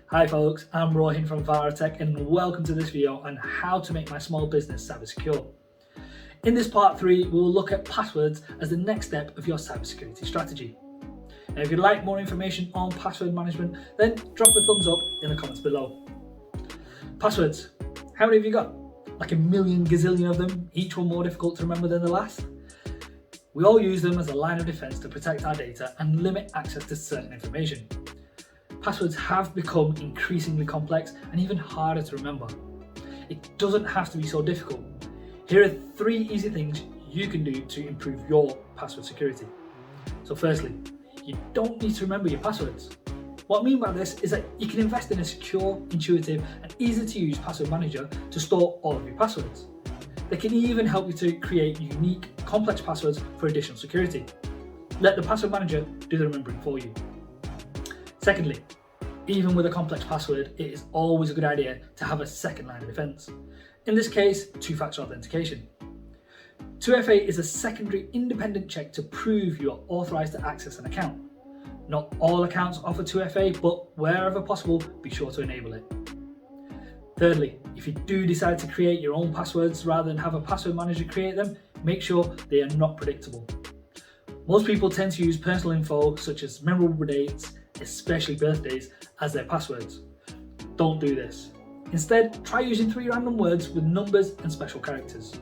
Hi folks, I'm Rohin from Tech and welcome to this video on how to make my small business cyber secure. In this part 3, we'll look at passwords as the next step of your cybersecurity strategy. Now if you'd like more information on password management, then drop a thumbs up in the comments below. Passwords, how many have you got? Like a million gazillion of them, each one more difficult to remember than the last? We all use them as a line of defense to protect our data and limit access to certain information. Passwords have become increasingly complex and even harder to remember. It doesn't have to be so difficult. Here are 3 easy things you can do to improve your password security. So firstly, you don't need to remember your passwords. What I mean by this is that you can invest in a secure, intuitive and easy to use password manager to store all of your passwords. They can even help you to create unique, complex passwords for additional security. Let the password manager do the remembering for you. Secondly, even with a complex password, it is always a good idea to have a second line of defense. In this case, two-factor authentication. 2FA is a secondary independent check to prove you are authorized to access an account. Not all accounts offer 2FA, but wherever possible, be sure to enable it. Thirdly, if you do decide to create your own passwords rather than have a password manager create them, make sure they are not predictable. Most people tend to use personal info such as memorable dates, especially birthdays, as their passwords. Don't do this. Instead, try using 3 random words with numbers and special characters.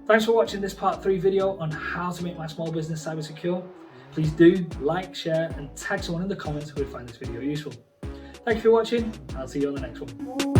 Thanks for watching this part 3 video on how to make my small business cyber secure. Please do like, share and tag someone in the comments who would find this video useful. Thank you for watching. I'll see you on the next one.